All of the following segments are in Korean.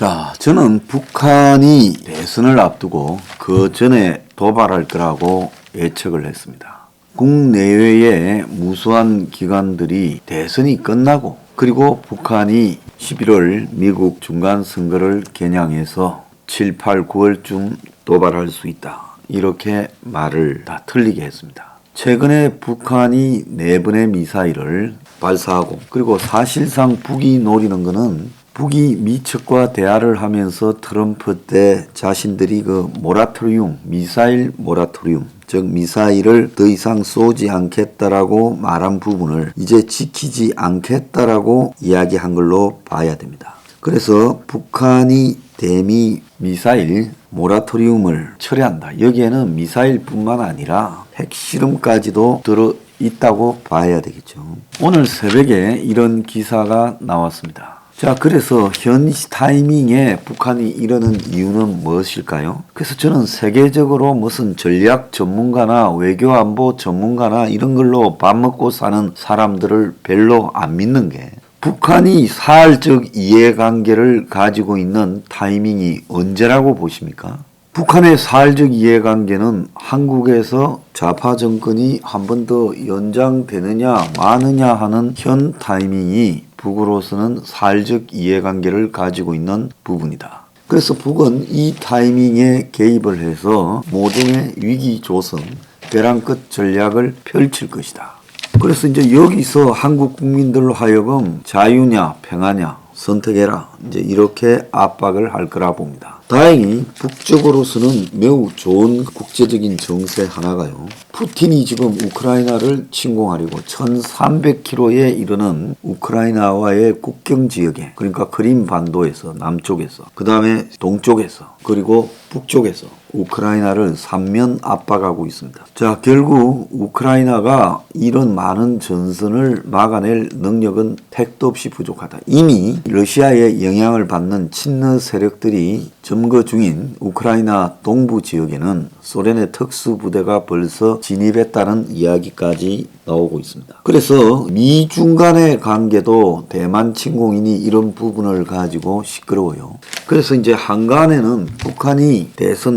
자, 저는 북한이 대선을 앞두고 그 전에 도발할 거라고 예측을 했습니다. 국내외의 무수한 기관들이 대선이 끝나고 그리고 북한이 11월 미국 중간선거를 겨냥해서 7, 8, 9월쯤 도발할 수 있다. 이렇게 말을 다 틀리게 했습니다. 최근에 북한이 4번의 미사일을 발사하고 그리고 사실상 북이 노리는 것은 북이 미측과 대화를 하면서 트럼프 때 자신들이 그 모라토리움, 미사일 모라토리움, 즉 미사일을 더 이상 쏘지 않겠다라고 말한 부분을 이제 지키지 않겠다라고 이야기한 걸로 봐야 됩니다. 그래서 북한이 대미 미사일 모라토리움을 철회한다. 여기에는 미사일뿐만 아니라 핵실험까지도 들어 있다고 봐야 되겠죠. 오늘 새벽에 이런 기사가 나왔습니다. 자, 그래서 현 타이밍에 북한이 이러는 이유는 무엇일까요? 그래서 저는 세계적으로 무슨 전략 전문가나 외교안보 전문가나 이런 걸로 밥 먹고 사는 사람들을 별로 안 믿는 게 북한이 사활적 이해관계를 가지고 있는 타이밍이 언제라고 보십니까? 북한의 사활적 이해관계는 한국에서 좌파 정권이 한 번 더 연장되느냐 마느냐 하는 현 타이밍이 북으로서는 사활적 이해관계를 가지고 있는 부분이다. 그래서 북은 이 타이밍에 개입을 해서 모종의 위기 조성, 벼랑 끝 전략을 펼칠 것이다. 그래서 이제 여기서 한국 국민들로 하여금 자유냐 평화냐 선택해라 이제 이렇게 압박을 할 거라 봅니다. 다행히 북쪽으로서는 매우 좋은 국제적인 정세 하나가요. 푸틴이 지금 우크라이나를 침공하려고 1300km에 이르는 우크라이나와의 국경 지역에 그러니까 크림 반도에서 남쪽에서 그 다음에 동쪽에서 그리고 북쪽에서 우크라이나를 삼면 압박하고 있습니다. 자, 결국 우크라이나가 이런 많은 전선을 막아낼 능력은 택도 없이 부족하다. 이미 러시아의 영향을 받는 친러 세력들이 점거 중인 우크라이나 동부 지역에는 소련의 특수부대가 벌써 진입했다는 이야기까지 나오고 있습니다. 그래서 미중 간의 관계도 대만 침공이니 이런 부분을 가지고 시끄러워요. 그래서 이제 한간에는 북한이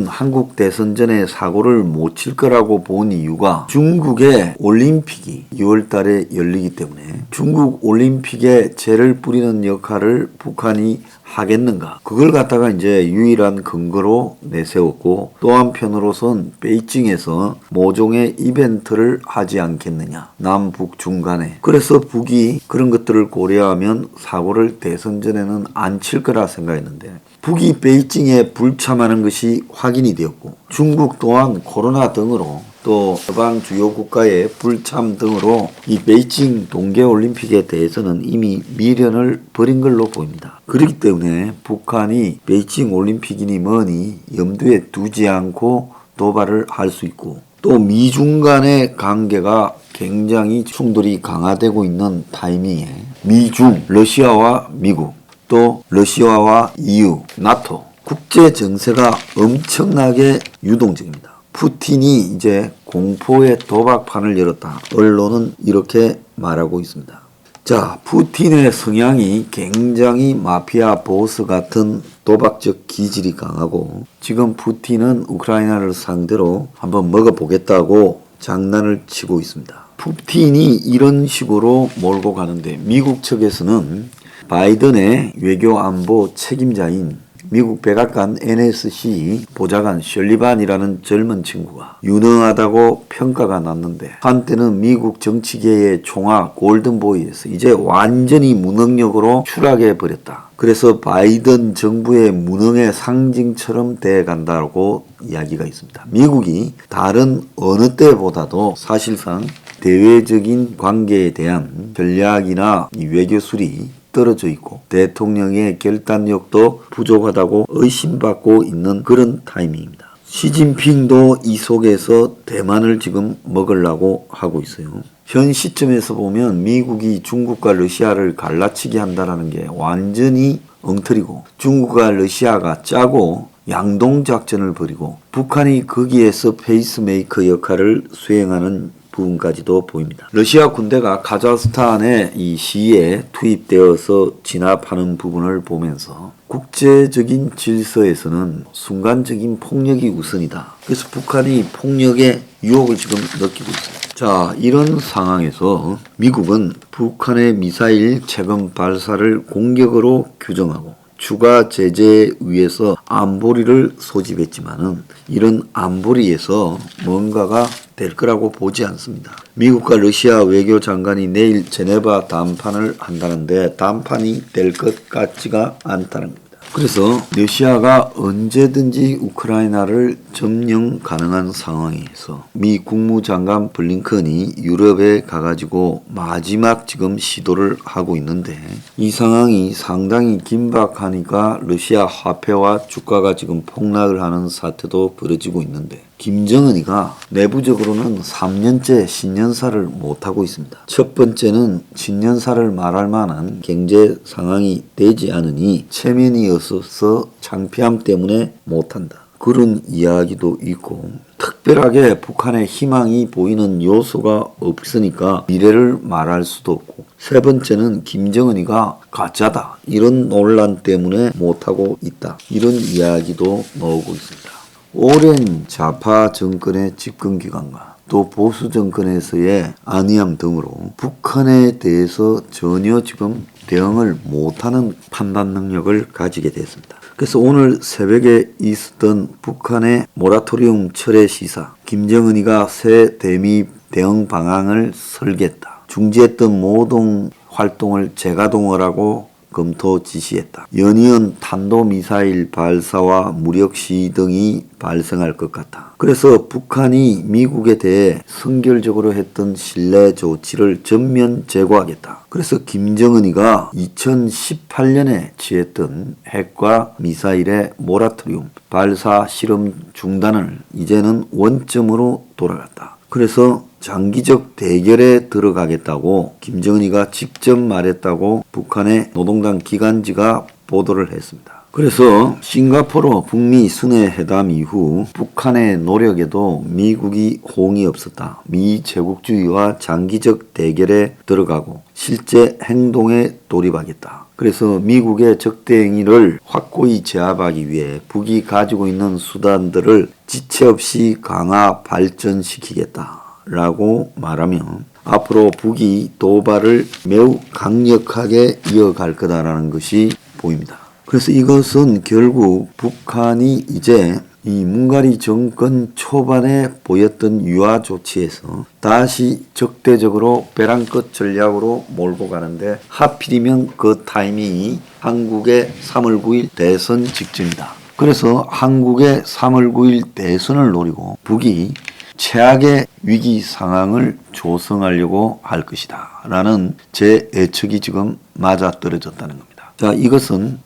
한국 대선 전에 사고를 못 칠 거라고 본 이유가 중국의 올림픽이 6월 달에 열리기 때문에 중국 올림픽에 재를 뿌리는 역할을 북한이 하겠는가. 그걸 갖다가 이제 유일한 근거로 내세웠고 또 한편으로선 베이징에서 모종의 이벤트를 하지 않겠느냐. 남북 중간에. 그래서 북이 그런 것들을 고려하면 사고를 대선 전에는 안 칠 거라 생각했는데 북이 베이징에 불참하는 것이 확인이 되었고 중국 또한 코로나 등으로 또 서방 주요 국가의 불참 등으로 이 베이징 동계올림픽에 대해서는 이미 미련을 버린 걸로 보입니다. 그렇기 때문에 북한이 베이징 올림픽이니 뭐니 염두에 두지 않고 도발을 할 수 있고 또 미중 간의 관계가 굉장히 충돌이 강화되고 있는 타이밍에 미중, 러시아와 미국 또 러시아와 EU, 나토 국제 정세가 엄청나게 유동적입니다. 푸틴이 이제 공포의 도박판을 열었다. 언론은 이렇게 말하고 있습니다. 자, 푸틴의 성향이 굉장히 마피아 보스 같은 도박적 기질이 강하고 지금 푸틴은 우크라이나를 상대로 한번 먹어보겠다고 장난을 치고 있습니다. 푸틴이 이런 식으로 몰고 가는데 미국 측에서는 바이든의 외교안보 책임자인 미국 백악관 NSC 보좌관 셜리반이라는 젊은 친구가 유능하다고 평가가 났는데 한때는 미국 정치계의 총아 골든보이에서 이제 완전히 무능력으로 추락해버렸다. 그래서 바이든 정부의 무능의 상징처럼 돼간다고 이야기가 있습니다. 미국이 다른 어느 때보다도 사실상 대외적인 관계에 대한 전략이나 외교술이 떨어져 있고 대통령의 결단력도 부족하다고 의심받고 있는 그런 타이밍입니다. 시진핑도 이 속에서 대만을 지금 먹으려고 하고 있어요. 현 시점에서 보면 미국이 중국과 러시아를 갈라치기 한다는 게 완전히 엉터리고 중국과 러시아가 짜고 양동작전을 벌이고 북한이 거기에서 페이스메이커 역할을 수행하는 부분까지도 보입니다. 러시아 군대가 카자흐스탄의 이 시에 투입되어서 진압하는 부분을 보면서 국제적인 질서에서는 순간적인 폭력이 우선이다. 그래서 북한이 폭력의 유혹을 지금 느끼고 있습니다. 자, 이런 상황에서 미국은 북한의 미사일 최근 발사를 공격으로 규정하고 추가 제재에 의해서 안보리를 소집했지만은 이런 안보리에서 뭔가가 될 거라고 보지 않습니다. 미국과 러시아 외교장관이 내일 제네바 담판을 한다는데 담판이 될 것 같지가 않다는 겁니다. 그래서 러시아가 언제든지 우크라이나를 점령 가능한 상황에서 미 국무장관 블링컨이 유럽에 가가지고 마지막 지금 시도를 하고 있는데 이 상황이 상당히 긴박하니까 러시아 화폐와 주가가 지금 폭락을 하는 사태도 벌어지고 있는데 김정은이가 내부적으로는 3년째 신년사를 못하고 있습니다. 첫 번째는 신년사를 말할 만한 경제 상황이 되지 않으니 체면이 없어서 창피함 때문에 못한다. 그런 이야기도 있고 특별하게 북한에 희망이 보이는 요소가 없으니까 미래를 말할 수도 없고 세 번째는 김정은이가 가짜다. 이런 논란 때문에 못하고 있다. 이런 이야기도 나오고 있습니다. 오랜 좌파 정권의 집권 기간과 또 보수 정권에서의 안위함 등으로 북한에 대해서 전혀 지금 대응을 못하는 판단 능력을 가지게 됐습니다. 그래서 오늘 새벽에 있었던 북한의 모라토리움 철회 시사, 김정은이가 새 대미 대응 방안을 설계했다. 중지했던 모든 활동을 재가동을 하고 검토 지시했다. 연이은 탄도미사일 발사와 무력 시위 등이 발생할 것 같다. 그래서 북한이 미국에 대해 선결적으로 했던 신뢰 조치를 전면 제거하겠다. 그래서 김정은이가 2018년에 취했던 핵과 미사일의 모라토리움 발사 실험 중단을 이제는 원점으로 돌아갔다. 그래서 장기적 대결에 들어가겠다고 김정은이가 직접 말했다고 북한의 노동당 기간지가 보도를 했습니다. 그래서 싱가포르 북미 순회 회담 이후 북한의 노력에도 미국이 호응이 없었다. 미 제국주의와 장기적 대결에 들어가고 실제 행동에 돌입하겠다. 그래서 미국의 적대 행위를 확고히 제압하기 위해 북이 가지고 있는 수단들을 지체 없이 강화 발전시키겠다. 라고 말하면 앞으로 북이 도발을 매우 강력하게 이어갈 거다라는 것이 보입니다. 그래서 이것은 결국 북한이 이제 이 문가리 정권 초반에 보였던 유화 조치에서 다시 적대적으로 벼랑끝 전략으로 몰고 가는데 하필이면 그 타이밍이 한국의 3월 9일 대선 직전이다. 그래서 한국의 3월 9일 대선을 노리고 북이 최악의 위기 상황을 조성하려고 할 것이다 라는 제 예측이 지금 맞아떨어졌다는 겁니다. 자, 이것은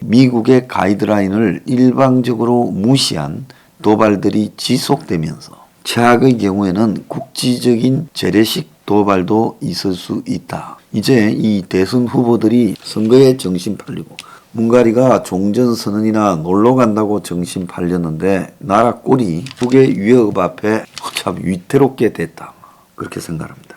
미국의 가이드라인을 일방적으로 무시한 도발들이 지속되면서 최악의 경우에는 국지적인 재래식 도발도 있을 수 있다. 이제 이 대선 후보들이 선거에 정신 팔리고 문가리가 종전선언이나 놀러 간다고 정신 팔렸는데 나라 꼴이 북의 위협 앞에 참 위태롭게 됐다. 그렇게 생각합니다.